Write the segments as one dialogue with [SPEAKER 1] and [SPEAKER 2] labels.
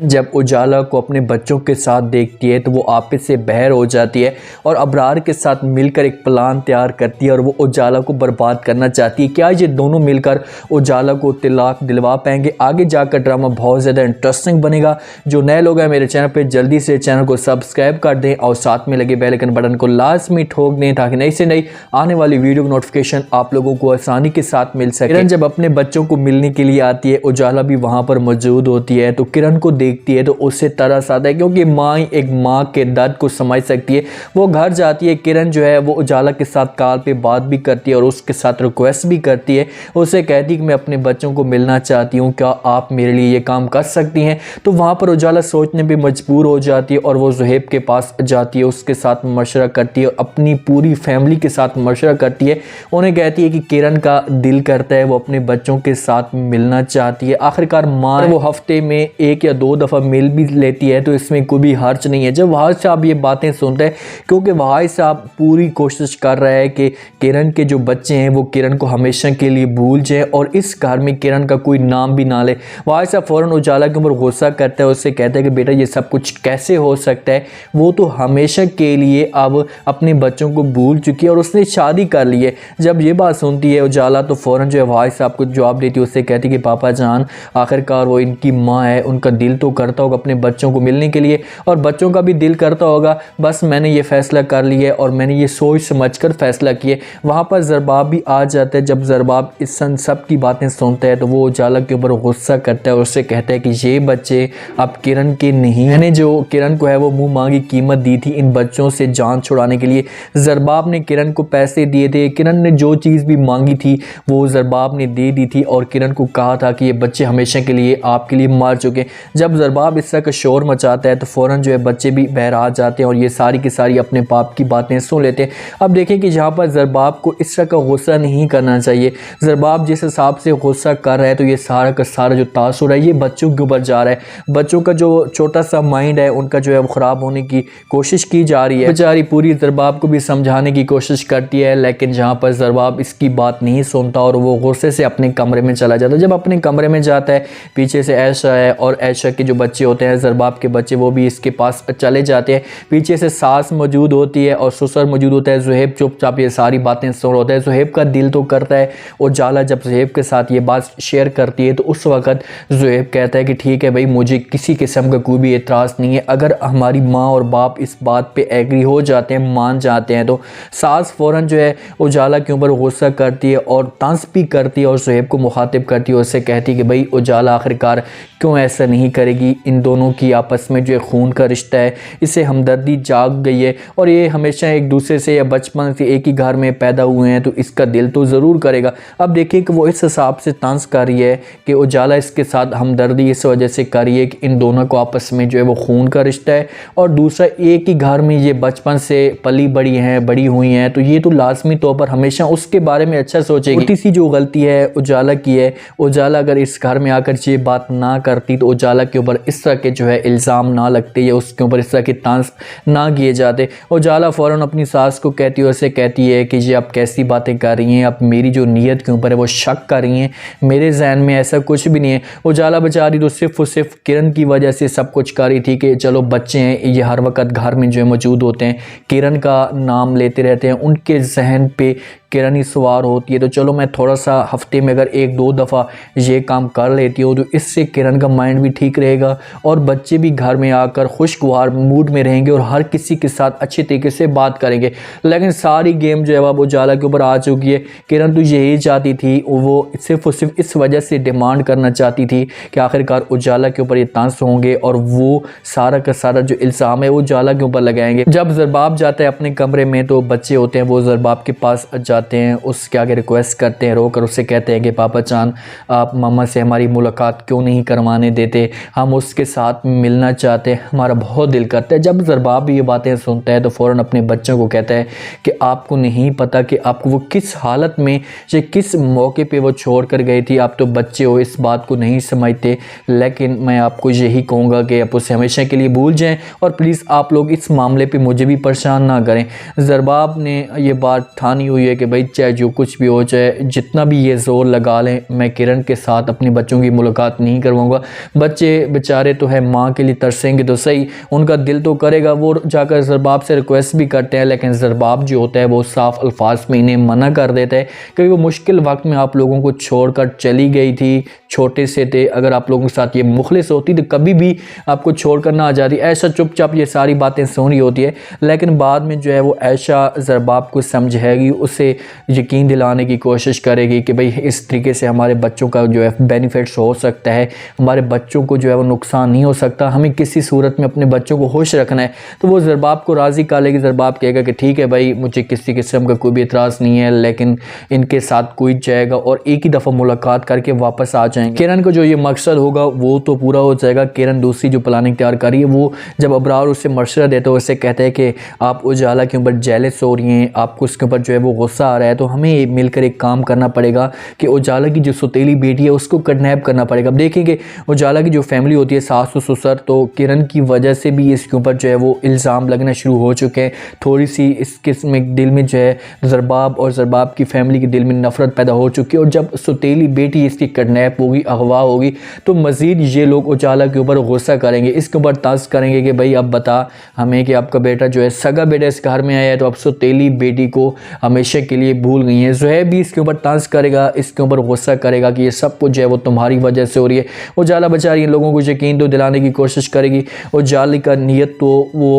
[SPEAKER 1] जब उजाला को अपने बच्चों के साथ देखती है तो वो आपस से बहर हो जाती है और अबरार के साथ मिलकर एक प्लान तैयार करती है और वो उजाला को बर्बाद करना चाहती है। क्या ये दोनों मिलकर उजाला को तिलाक दिलवा पाएंगे? आगे जाकर ड्रामा बहुत ज़्यादा इंटरेस्टिंग बनेगा। जो नए लोग हैं मेरे चैनल पर, जल्दी से चैनल को सब्सक्राइब कर दें और साथ में लगे बेल आइकन बटन को लाजमी ठोक दें ताकि नई से नई आने वाली वीडियो की नोटिफिकेशन आप लोगों को आसानी के साथ मिल सके। किरण जब अपने बच्चों को मिलने के लिए आती है, उजाला भी वहाँ पर मौजूद होती है, तो किरण को देखती है तो उससे तरस आता है क्योंकि माँ एक माँ के दर्द को समझ सकती है। वो घर जाती है, किरण जो है वो उजाला के साथ कॉल पे बात भी करती है और उसके साथ रिक्वेस्ट भी करती है। उसे कहती है कि मैं अपने बच्चों को मिलना चाहती हूँ, क्या आप मेरे लिए ये काम कर सकती हैं? तो वहाँ पर उजाला सोचने पर मजबूर हो जाती है और वो ज़ुहैब के पास जाती है, उसके साथ मशवरा करती है, अपनी पूरी फैमिली के साथ मशवरा करती है। उन्हें कहती है कि किरण का दिल करता है वो अपने बच्चों के साथ मिलना चाहती है। आखिरकार माँ वो हफ्ते में 1 या 2 दफ़ा मिल भी लेती है तो इसमें कोई भी हर्ज नहीं है। जब वहाज साहब ये बातें सुनते हैं, क्योंकि वहाज साहब पूरी कोशिश कर रहा है कि किरण के जो बच्चे हैं वो किरण को हमेशा के लिए भूल जाए और इस घर में किरण का कोई नाम भी ना ले। वहाज साहब फ़ौरन उजाला के ऊपर गुस्सा करता है, उससे कहता है कि बेटा ये सब कुछ कैसे हो सकता है, वो तो हमेशा के लिए अब अपने बच्चों को भूल चुकी है और उसने शादी कर ली है। जब ये बात सुनती है उजाला तो फ़ौरन जो है वहाज साहब को जवाब देती है, उससे कहती है कि पापा जान आखिरकार वो इनकी माँ है, उनका दिल तो करता होगा अपने बच्चों को मिलने के लिए और बच्चों का भी दिल करता होगा, बस मैंने ये फ़ैसला कर लिया है और मैंने ये सोच समझकर फ़ैसला किए। वहाँ पर ज़रबाब भी आ जाता है। जब ज़रबाब इस सब की बातें सुनता है तो वो उजाला के ऊपर गुस्सा करता है और उससे कहता है कि ये बच्चे अब किरण के नहीं, मैंने जो किरण को है वो मुँह मांगी कीमत दी थी इन बच्चों से जान छुड़ाने के लिए। ज़रबाब ने किरण को पैसे दिए थे, किरण ने जो चीज़ भी मांगी थी वो ज़रबाब ने दे दी थी और किरण को कहा था कि ये बच्चे हमेशा के लिए आपके लिए मर चुके। जब ज़रबाब इस तरह का शोर मचाता है तो फ़ौरन जो है बच्चे भी बहर आ जाते हैं और ये सारी की सारी अपने बाप की बातें सुन लेते हैं। अब देखें कि यहाँ पर ज़रबाब को इस तरह का गुस्सा नहीं करना चाहिए। ज़रबाब जिस हिसाब से गुस्सा कर रहा है तो ये सारा का सारा जो तासुर है ये बच्चों के ऊपर जा रहा है। बच्चों का जो छोटा सा माइंड है उनका जो है वो ख़राब होने की कोशिश की जा रही है। बेचारी पूरी ज़रबाब को भी समझाने की कोशिश करती है, लेकिन जहाँ पर ज़रबाब इसकी बात नहीं सुनता और वो गुस्से से अपने कमरे में चला जाता है। जब अपने कमरे में जाता है, पीछे से ऐशा है और ऐशा के जो बच्चे होते हैं ज़रबाब के बच्चे, वो भी इसके पास चले जाते हैं। पीछे से सास मौजूद होती है और ससुर मौजूद होता है। ज़ुहैब चुपचाप ये सारी बातें सुन होता है। ज़ुहैब का दिल तो करता है। उजाला जब ज़ुहैब के साथ ये बात शेयर करती है तो उस वक़्त ज़ुहैब कहता है कि ठीक है भाई, मुझे किसी किस्म का कोई भी एतराज़ नहीं है, अगर हमारी माँ और बाप इस बात पे एग्री हो जाते हैं, मान जाते हैं तो। सास फ़ौरन जो है उजाला के ऊपर गुस्सा करती है और तंज भी करती है और ज़ुहैब को मुखातिब करती है, उससे कहती है कि भाई उजाला आखिरकार क्यों ऐसा नहीं करेगी, इन दोनों की आपस में जो खून का रिश्ता है, इससे हमदर्दी जाग गई है और ये हमेशा एक दूसरे से या बचपन से एक ही घर में पैदा हुए हैं तो इसका दिल तो ज़रूर करेगा। अब देखिए कि वो इस हिसाब से तंज कर रही है कि उजाला इसके साथ हमदर्दी इस वजह से कर रही है कि इन दोनों को आपस में जो है वो खून का रिश्ता है और दूसरा एक ही घर में ये बचपन से पली बड़ी हुई हैं तो ये तो लाजमी तौर पर हमेशा उसके बारे में अच्छा सोचेगी। छोटी सी जो गलती है उजाला की है, उजाला अगर इस घर में आकर ये बात ना करती तो उजाला के ऊपर इस तरह के जो है इल्ज़ाम ना लगते या उसके ऊपर इस तरह के तांस ना किए जाते। उजाला फ़ौरन अपनी सास को कहती है, उससे कहती है कि ये आप कैसी बातें कर रही हैं, आप मेरी जो नीयत के ऊपर है वो शक कर रही हैं, मेरे जहन में ऐसा कुछ भी नहीं है। उजाला बेचारी तो सिर्फ और सिर्फ किरण की वजह से सब कुछ कर रही थी कि चलो बच्चे हैं ये हर वक्त घर में जो है मौजूद होते हैं, किरण का नाम लेते रहते हैं, उनके जहन पे किरण ही सवार होती है, तो चलो मैं थोड़ा सा हफ्ते में अगर 1-2 दफ़ा ये काम कर लेती हूँ तो इससे किरण का माइंड भी ठीक रहेगा और बच्चे भी घर में आकर खुशगवार मूड में रहेंगे और हर किसी के साथ अच्छे तरीके से बात करेंगे। लेकिन सारी गेम जो है अब उजाला के ऊपर आ चुकी है। किरण तो यही चाहती थी, वो सिर्फ और सिर्फ इस वजह से डिमांड करना चाहती थी कि आखिरकार उजाला के ऊपर ये तांस होंगे और वो सारा का सारा जो इल्ज़ाम है वो उजाला के ऊपर लगाएंगे। जब ज़रबाब जाता है अपने कमरे में तो बच्चे होते हैं वो ज़रबाब के पास जाते हैं, उसके आगे रिक्वेस्ट करते हैं, रोकर उससे कहते हैं कि पापा चांद आप मामा से हमारी मुलाकात क्यों नहीं करवाने देते, हम उसके साथ मिलना चाहते हैं, हमारा बहुत दिल करता है। जब ज़रबाब ये बातें सुनता है तो फ़ौरन अपने बच्चों को कहता है कि आपको नहीं पता कि आपको वो किस हालत में या किस मौके पे वो छोड़ कर गई थी, आप तो बच्चे हो इस बात को नहीं समझते, लेकिन मैं आपको यही कहूँगा कि आप उसे हमेशा के लिए भूल जाएँ और प्लीज़ आप लोग इस मामले पर मुझे भी परेशान ना करें। ज़रबाब ने ये बात ठानी हुई है कि भाई चाहे जो कुछ भी हो, चाहे जितना भी ये ज़ोर लगा लें, मैं किरण के साथ अपने बच्चों की मुलाकात नहीं करवाऊँगा। बच्चे बेचारे तो है माँ के लिए तरसेंगे तो सही, उनका दिल तो करेगा, वो जाकर ज़रबाब से रिक्वेस्ट भी करते हैं, लेकिन ज़रबाब जो होता है वो साफ अल्फाज में इन्हें मना कर देता है, क्योंकि वो मुश्किल वक्त में आप लोगों को छोड़कर चली गई थी, छोटे से थे, अगर आप लोगों के साथ ये मुखलिस होती तो कभी भी आपको छोड़कर ना आ जाती। ऐशा चुपचाप ये सारी बातें सुन रही होती है, लेकिन बाद में जो है वो ऐशा ज़रबाब को समझाएगी, उसे यकीन दिलाने की कोशिश करेगी कि भाई इस तरीके से हमारे बच्चों का जो है बेनिफिट्स हो सकता है, हमारे बच्चों को जो है वो नुकसान नहीं हो सकता, हमें किसी सूरत में अपने बच्चों को खुश रखना है। तो वो ज़रबाब को राज़ी कर लेगी। ज़रबाब कहेगा कि ठीक है भाई, मुझे किसी किस्म का कोई भी एतराज़ नहीं है, लेकिन इनके साथ कोई जाएगा और एक ही दफ़ा मुलाकात करके वापस आ जाएंगे। किरण को जो ये मकसद होगा वो तो पूरा हो जाएगा। किरण दूसरी जो प्लानिंग तैयार कर रही है, वो जब अबरार उसे मशवरा देता है, उससे कहता है कि आप उजाला के ऊपर जेलस हो रही हैं, आपको उसके ऊपर जो है वो गुस्सा आ रहा है, तो हमें मिलकर एक काम करना पड़ेगा कि उजाला की जो सौतेली बेटी है उसको किडनैप करना पड़ेगा। अब देखेंगे उजाला की जो फैमिली होती है, सास ससुर, तो किरण की वजह से भी इसके ऊपर जो है वो इल्ज़ाम लगना शुरू हो चुके हैं। थोड़ी सी इस किस्म दिल में जो है ज़रबाब और ज़रबाब की फैमिली के दिल में नफ़रत पैदा हो चुकी है, और जब सौतेली बेटी इसकी किडनैप होगी, अगवा होगी, तो मज़ीद ये लोग उजाला के ऊपर गुस्सा करेंगे, इसके ऊपर तंज करेंगे कि भाई अब बता हमें कि आपका बेटा जो है सगा बेटा इस घर में आया है, तो अब सौतेली बेटी को हमेशा के लिए भूल गई है। ज़ुहैब भी इसके ऊपर तंज करेगा, इसके ऊपर गुस्सा करेगा कि ये सब कुछ जो है वो तुम्हारी वजह से हो रही है। उजाला बेचारी इन लोगों को यकीन तो दिलाने की कोशिश करेगी। उजाला का नीयत तो वो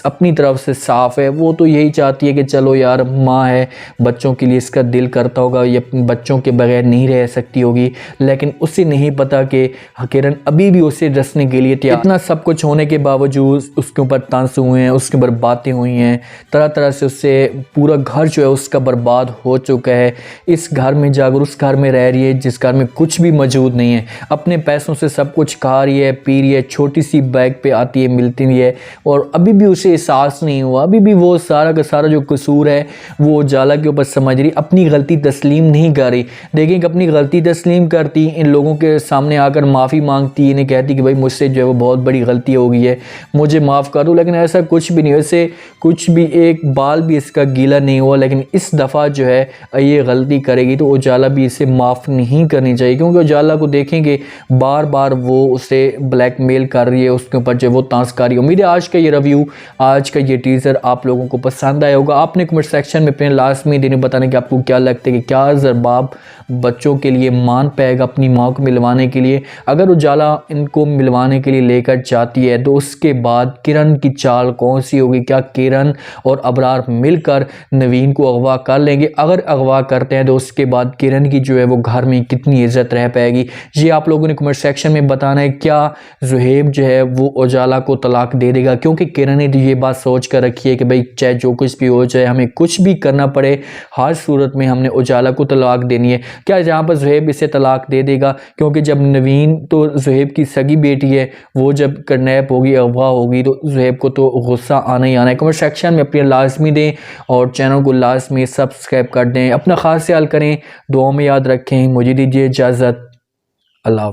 [SPEAKER 1] अपनी तरफ से साफ़ है, वो तो यही चाहती है कि चलो यार माँ है, बच्चों के लिए इसका दिल करता होगा, ये अपने बच्चों के बगैर नहीं रह सकती होगी, लेकिन उसे नहीं पता कि किरण अभी भी उसे रसने के लिए तैयार। इतना सब कुछ होने के बावजूद उसके ऊपर तांस हुए हैं, उसके ऊपर बातें हुई हैं, तरह तरह से उससे पूरा घर जो है उसका बर्बाद हो चुका है। इस घर में जाकर उस घर में रह रही है जिस घर में कुछ भी मौजूद नहीं है, अपने पैसों से सब कुछ खा रही है, पी रही है, छोटी सी बैग पे आती है, मिलती नहीं है, और अभी भी उसे एहसास नहीं हुआ, अभी भी वो सारा का सारा जो कसूर है वो उजाला के ऊपर समझ रही, अपनी गलती तस्लीम नहीं कर रही। देखें कि अपनी गलती तस्लीम करती, इन लोगों के सामने आकर माफ़ी मांगती, इन्हें कहती कि भाई मुझसे जो है वो बहुत बड़ी गलती हो गई है, मुझे माफ़ कर दो, लेकिन ऐसा कुछ भी नहीं, वैसे कुछ भी एक बाल भी इसका गीला नहीं हुआ। लेकिन इस दफ़ा जो है ये गलती करेगी तो उजाला भी इसे माफ़ नहीं करनी चाहिए, क्योंकि उजाला को देखेंगे बार बार वो उसे ब्लैकमेल कर रही है, उसके ऊपर जो वो तांस कर रही है। उम्मीद है आज का ये रिव्यू, आज का ये टीज़र आप लोगों को पसंद आया होगा। आपने कमेंट सेक्शन में अपने लास्ट में देने बताने कि आपको क्या लगता है कि क्या ज़रबाब बच्चों के लिए मान पाएगा अपनी माँ को मिलवाने के लिए। अगर उजाला इनको मिलवाने के लिए लेकर जाती है तो उसके बाद किरण की चाल कौन सी होगी, क्या किरण और अबरार मिलकर नवीन को अगवा कर लेंगे? अगर अगवा करते हैं तो उसके बाद किरण की जो है वो घर में कितनी इज्जत रह पाएगी, ये आप लोगों ने कमेंट सेक्शन में बताना है। क्या ज़ुहैब जो है वो उजाला को तलाक दे देगा? क्योंकि किरण ने तो ये बात सोच कर रखी है कि भाई चाहे जो कुछ भी हो जाए, हमें कुछ भी करना पड़े, हर सूरत में हमने उजाला को तलाक देनी है। क्या यहाँ पर ज़ुहैब इसे तलाक दे देगा? क्योंकि जब नवीन तो ज़ुहैब की सगी बेटी है, वो जब किडनैप होगी, अगवा होगी, तो ज़ुहैब को तो गुस्सा आना ही आना है। कमेंट सेक्शन में अपनी लाजमी दें और चैनल को लाजमी सब्सक्राइब कर दें। अपना ख़ास ख्याल करें, दुआ में याद रखें। मुझे दीजिए इजाज़त। अल्लाह।